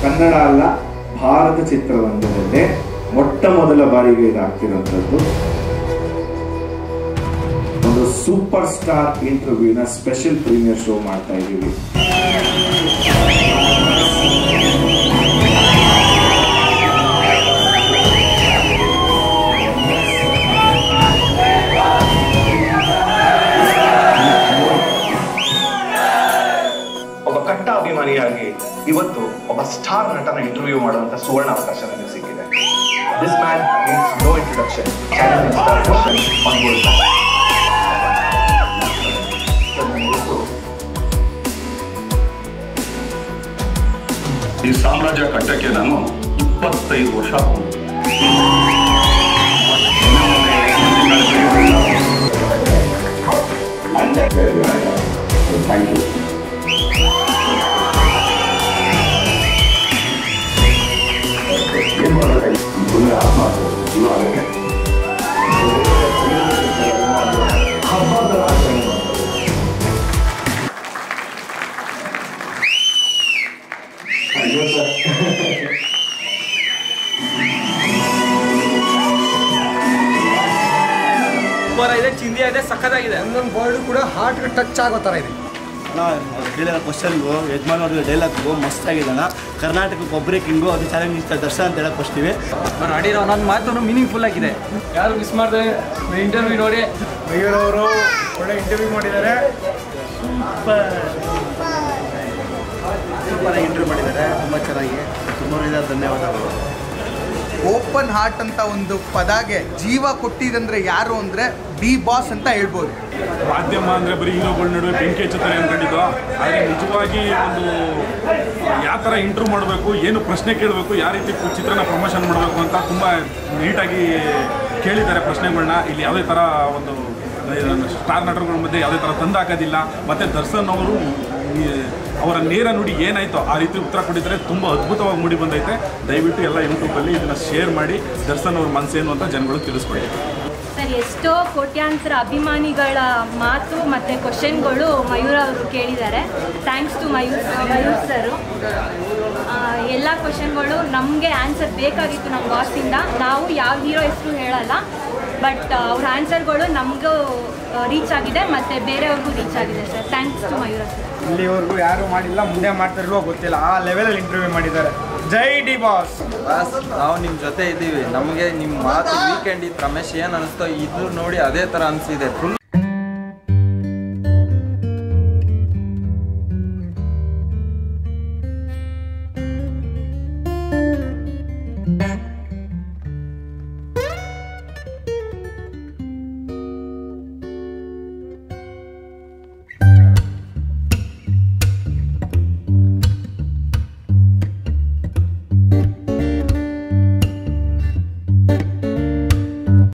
ಕನ್ನಡ ಅಲ್ಲ ಭಾರತ ಚಿತ್ರರಂಗದಲ್ಲೇ ಮೊಟ್ಟ ಮೊದಲ ಬಾರಿಗೆ ಇದಾಗ್ತಿರುವಂಥದ್ದು. ಒಂದು ಸೂಪರ್ ಸ್ಟಾರ್ ಇಂಟರ್ವ್ಯೂನ ಸ್ಪೆಷಲ್ ಪ್ರೀಮಿಯರ್ ಶೋ ಮಾಡ್ತಾ ಇದ್ದೀವಿ. ಒಬ್ಬ ಕಟ್ಟ ಅಭಿಮಾನಿಯಾಗಿ ಇವತ್ತು ಒಬ್ಬ ಸ್ಟಾರ್ ನಟನ ಇಂಟರ್ವ್ಯೂ ಮಾಡುವಂತ ಸುವರ್ಣ ಅವಕಾಶ ನನಗೆ ಸಿಕ್ಕಿದೆ. This man needs no introduction. Channel is the question on board. ಈ ಸಾಮ್ರಾಜ್ಯ ಕಟ್ಟಕ್ಕೆ ನಾನು 25 ವರ್ಷ ಥ್ಯಾಂಕ್ ಯು. ಇದೆ, ಚಿಂದಿ ಇದೆ, ಸಖತ್ತಾಗಿದೆ. ಒಂದೊಂದು ವರ್ಡ್ ಕೂಡ ಹಾರ್ಟ್ಗೆ ಟಚ್ ಆಗೋ ಥರ ಇದೆ. ಕೇಳಿರೋ ಕ್ವಶನ್ಗು ಯಜಮಾನವ್ರಿಗೆ ಡೈಲಾಗ್ಗು ಮಸ್ತಾಗಿದ್ದಾನ. ಕರ್ನಾಟಕಕ್ಕೆ ಒಬ್ಬರೇ ಕಿಂಗು, ಅದು ಚಾಲೆಂಜ್ ಇಷ್ಟ ದರ್ಶನ ಅಂತ ಹೇಳಕ್ ಬರ್ತೀವಿ. ನಾನು ಆಡಿರೋ ನನ್ನ ಮಾತು ಮೀನಿಂಗ್ಫುಲ್ ಆಗಿದೆ. ಯಾರು ಮಿಸ್ ಮಾಡಿದೆ ಇಂಟರ್ವ್ಯೂ ನೋಡಿ. ಮಯೂರವರು ಒಳ್ಳೆ ಇಂಟರ್ವ್ಯೂ ಮಾಡಿದ್ದಾರೆ. ಸೂಪರಾಗಿ ಇಂಟರ್ವ್ಯೂ ಮಾಡಿದ್ದಾರೆ, ತುಂಬ ಚೆನ್ನಾಗಿ. ತುಂಬ ಧನ್ಯವಾದಗಳು. ಓಪನ್ ಹಾರ್ಟ್ ಅಂತ ಒಂದು ಪದಾಗೆ ಜೀವ ಕೊಟ್ಟಿದಂದ್ರೆ ಯಾರು ಅಂದರೆ ಡಿ ಬಾಸ್ ಅಂತ ಹೇಳ್ಬೋದು. ಮಾಧ್ಯಮ ಅಂದರೆ ಬರೀ ಹೀರೋಗಳ ನಡುವೆ ಬೆಂಕಿ ಹಚ್ಚುತ್ತಾರೆ ಅಂದ್ಕೊಂಡಿದ್ದು, ಆದರೆ ನಿಜವಾಗಿ ಒಂದು ಯಾವ ಥರ ಇಂಟರ್ವ್ಯೂ ಮಾಡಬೇಕು, ಏನು ಪ್ರಶ್ನೆ ಕೇಳಬೇಕು, ಯಾವ ರೀತಿ ಚಿತ್ರನ ಪ್ರಮೋಷನ್ ಮಾಡಬೇಕು ಅಂತ ತುಂಬ ನೀಟಾಗಿ ಕೇಳಿದ್ದಾರೆ ಪ್ರಶ್ನೆಗಳನ್ನ. ಇಲ್ಲಿ ಯಾವುದೇ ಥರ ಒಂದು ಸ್ಟಾರ್ ನಟರುಗಳ ಮಧ್ಯೆ ಯಾವುದೇ ಥರ ತಂದಾಕೋದಿಲ್ಲ. ಮತ್ತು ದರ್ಶನ್ ಅವರು ಅವರ ನೇರ ನುಡಿ ಏನಾಯಿತೋ ಆ ರೀತಿ ಉತ್ತರ ಕೊಟ್ಟಿದ್ದಾರೆ. ತುಂಬ ಅದ್ಭುತವಾಗಿ ಮೂಡಿ ಬಂದೈತೆ. ದಯವಿಟ್ಟು ಎಲ್ಲ ಯೂಟ್ಯೂಬಲ್ಲಿ ಇದನ್ನು ಶೇರ್ ಮಾಡಿ ದರ್ಶನ್ ಅವ್ರ ಮನಸ್ಸೇನು ಅಂತ ಜನಗಳು ತಿಳಿಸ್ಕೊಳ್ಳಿ. ಸರ್, ಎಷ್ಟೋ ಕೋಟ್ಯಾಂತರ ಅಭಿಮಾನಿಗಳ ಮಾತು ಮತ್ತು ಕ್ವಶನ್ಗಳು ಮಯೂರ್ ಅವರು ಕೇಳಿದ್ದಾರೆ. ಥ್ಯಾಂಕ್ಸ್ ಟು ಮಯೂರ್ ಸರು. ಎಲ್ಲ ಕ್ವಶನ್ಗಳು ನಮಗೆ ಆನ್ಸರ್ ಬೇಕಾಗಿತ್ತು ನಮ್ಮ ಬಾಸಿಂದ. ನಾವು ಯಾವ ಹೀರೋ ಹೆಸರು ಹೇಳಲ್ಲ, ಬಟ್ ಅವ್ರ ಆನ್ಸರ್ಗಳು ನಮಗೂ ರೀಚ್ ಆಗಿದೆ ಮತ್ತು ಬೇರೆಯವ್ರಿಗೂ ರೀಚ್ ಆಗಿದೆ sir. Thanks to Mayur sir. ಇಲ್ಲಿವರೆಗೂ ಯಾರು ಮಾಡಿಲ್ಲ, ಮುಂದೆ ಮಾಡ್ತಾರಿಲ್ವೋ ಗೊತ್ತಿಲ್ಲ, ಆ ಲೆವೆಲಲ್ಲಿ ಇಂಟರ್ವ್ಯೂ ಮಾಡಿದ್ದಾರೆ. ಜೈ ಡಿ ಬಾಸ್. ನಾವು ನಿಮ್ಮ ಜೊತೆ ಇದ್ದೀವಿ. ನಮಗೆ ನಿಮ್ಮ ಮಾತು ವೀಕೆಂಡ್ ಇತ್ತು ರಮೇಶ್ ಏನು ಅನಿಸ್ತೋ ಇದು ನೋಡಿ ಅದೇ ಥರ ಅನಿಸಿದೆ. ಫುಲ್